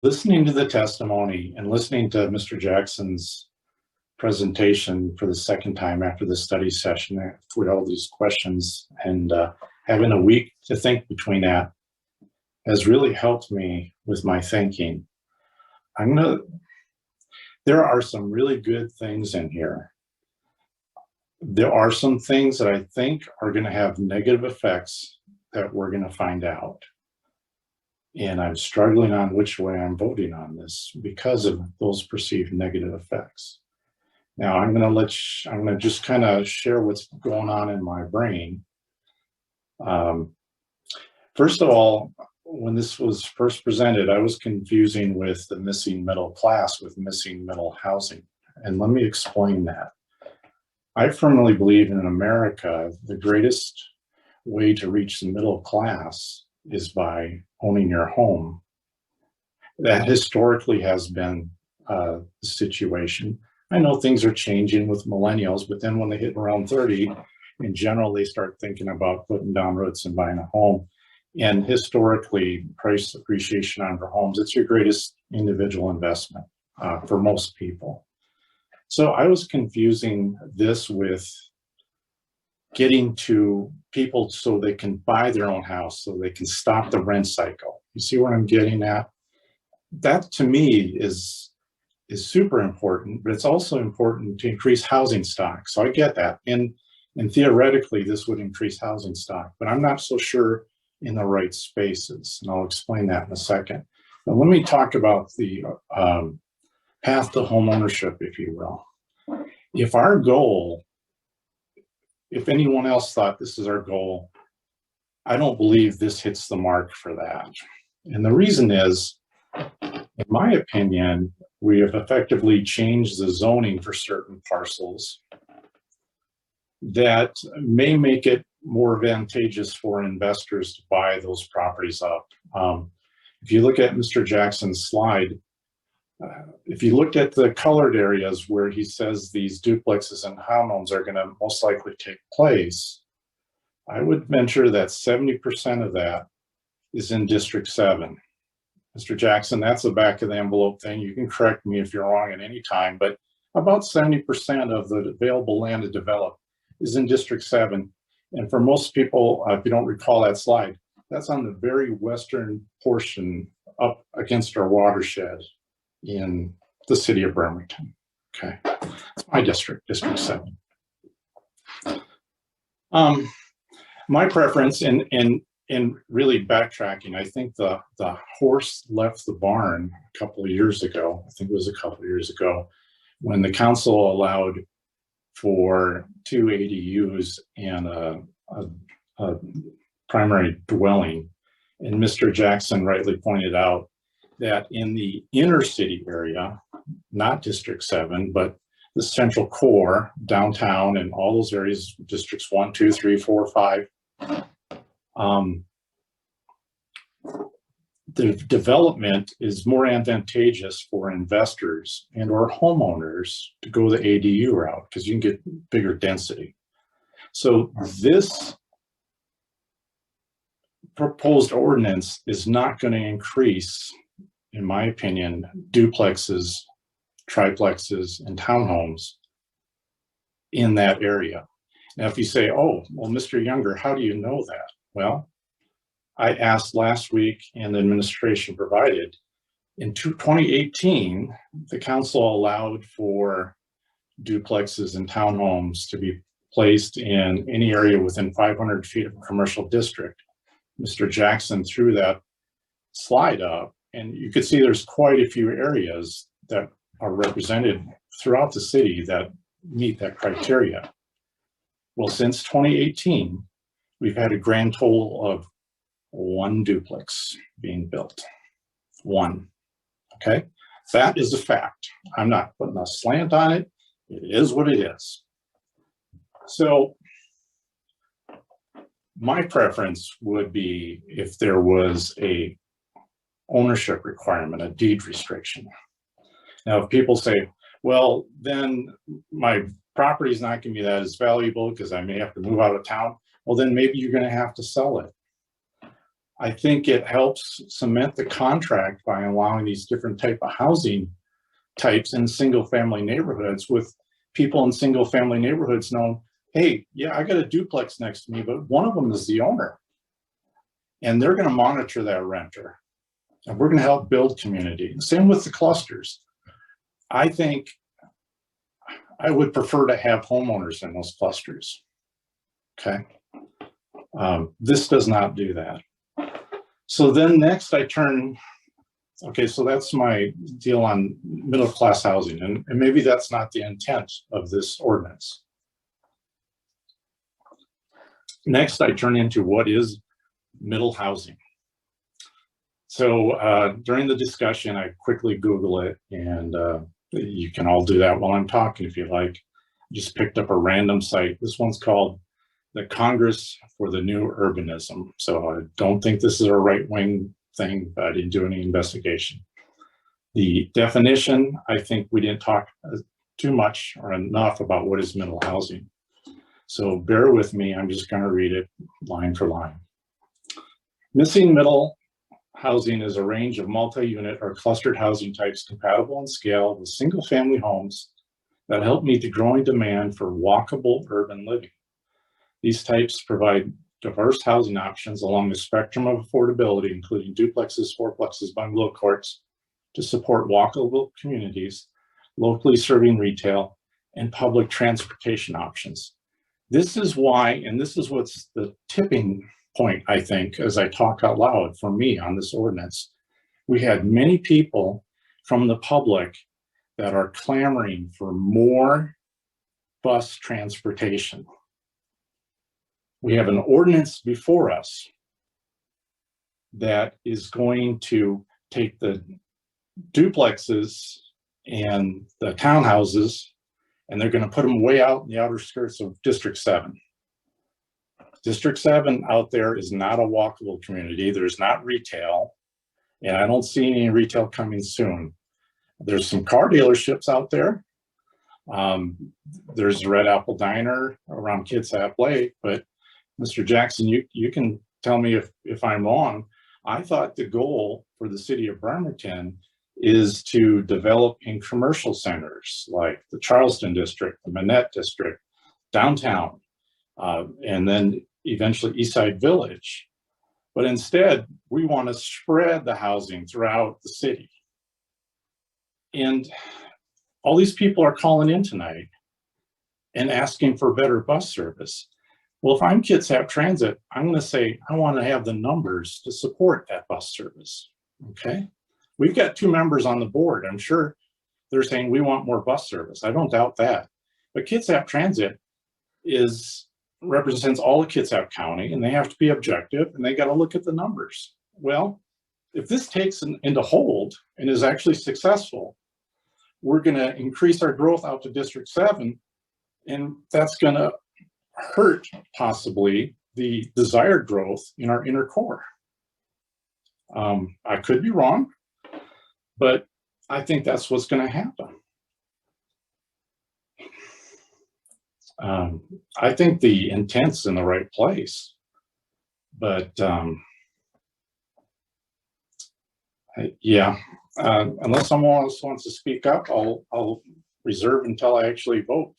Listening to the testimony and listening to Mr. Jackson's presentation for the second time after the study session with all these questions and having a week to think between that has really helped me with my thinking. There are some really good things in here. There are some things that I think are going to have negative effects that we're going to find out. And I'm struggling on which way I'm voting on this because of those perceived negative effects. Now I'm going to just kind of share what's going on in my brain. First of all, when this was first presented, I was confusing with the missing middle class with missing middle housing. And let me explain that. I firmly believe in America, the greatest way to reach the middle class is by owning your home. That historically has been the situation. I know things are changing with millennials, but then when they hit around 30, in general, they start thinking about putting down roots and buying a home. And historically, price appreciation on their homes, it's your greatest individual investment for most people. So I was confusing this with getting to people so they can buy their own house, so they can stop the rent cycle. You see where I'm getting at? That to me is super important, but it's also important to increase housing stock. So I get that. And theoretically, this would increase housing stock, but I'm not so sure in the right spaces. And I'll explain that in a second. But let me talk about the path to home ownership, if you will. If our goal, if anyone else thought this is our goal, I don't believe this hits the mark for that. And the reason is, in my opinion, we have effectively changed the zoning for certain parcels that may make it more advantageous for investors to buy those properties up. If you look at Mr. Jackson's slide, if you looked at the colored areas where he says these duplexes and townhomes are going to most likely take place, I would venture that 70% of that is in District 7. Mr. Jackson, that's a back of the envelope thing. You can correct me if you're wrong at any time, but about 70% of the available land to develop is in District 7. And for most people, if you don't recall that slide, that's on the very western portion up against our watershed in the city of Bremerton. Okay, it's my district, District 7. My preference, and really backtracking, I think the horse left the barn a couple of years ago. I think it was a couple of years ago when the council allowed for 2 ADUs and a primary dwelling. And Mr. Jackson rightly pointed out that in the inner city area, not District 7, but the central core, downtown, and all those areas, Districts 1, 2, 3, 4, 5, the development is more advantageous for investors and or homeowners to go the ADU route because you can get bigger density. So this proposed ordinance is not going to increase, in my opinion, duplexes, triplexes, and townhomes in that area. Now, if you say, oh, well, Mr. Younger, how do you know that? Well, I asked last week and the administration provided. In 2018, the council allowed for duplexes and townhomes to be placed in any area within 500 feet of a commercial district. Mr. Jackson threw that slide up, and you could see there's quite a few areas that are represented throughout the city that meet that criteria. Well, since 2018, we've had a grand total of 1 duplex being built. 1, okay? That is a fact. I'm not putting a slant on it. It is what it is. So my preference would be if there was a ownership requirement, a deed restriction. Now, if people say, well, then my property is not going to be that as valuable because I may have to move out of town, well, then maybe you're going to have to sell it. I think it helps cement the contract by allowing these different type of housing types in single family neighborhoods, with people in single family neighborhoods know, hey, yeah, I got a duplex next to me, but one of them is the owner. And they're going to monitor that renter. And we're going to help build community. Same with the clusters. I think I would prefer to have homeowners in those clusters. Okay. This does not do that. So then next I turn, okay, so that's my deal on middle class housing. And maybe that's not the intent of this ordinance. Next, I turn into what is middle housing. So during the discussion, I quickly Google it, and you can all do that while I'm talking if you like. Just picked up a random site. This one's called the Congress for the New Urbanism. So I don't think this is a right-wing thing, but I didn't do any investigation. The definition, I think we didn't talk too much or enough about what is middle housing. So bear with me, I'm just going to read it line for line. Missing middle housing is a range of multi-unit or clustered housing types compatible in scale with single-family homes that help meet the growing demand for walkable urban living. These types provide diverse housing options along the spectrum of affordability, including duplexes, fourplexes, bungalow courts, to support walkable communities, locally serving retail, and public transportation options. This is why, and this is what's the tipping point, I think, as I talk out loud for me on this ordinance. We had many people from the public that are clamoring for more bus transportation. We have an ordinance before us that is going to take the duplexes and the townhouses, and they're going to put them way out in the outer skirts of District 7. District 7 out there is not a walkable community. There's not retail, and I don't see any retail coming soon. There's some car dealerships out there. There's a Red Apple Diner around Kitsap Lake, but Mr. Jackson, you can tell me if I'm wrong. I thought the goal for the city of Bremerton is to develop in commercial centers like the Charleston district, the Manette district, downtown, and then eventually Eastside Village. But instead, we want to spread the housing throughout the city. And all these people are calling in tonight and asking for better bus service. Well, if I'm Kitsap Transit, I'm going to say, I want to have the numbers to support that bus service, okay? We've got 2 members on the board. I'm sure they're saying we want more bus service. I don't doubt that. But Kitsap Transit represents all of Kitsap County, and they have to be objective, and they got to look at the numbers. Well, if this takes into hold and is actually successful, we're going to increase our growth out to District 7, and that's going to hurt possibly the desired growth in our inner core. I could be wrong, but I think that's what's going to happen. I think the intent's in the right place, but yeah, unless someone else wants to speak up, I'll reserve until I actually vote.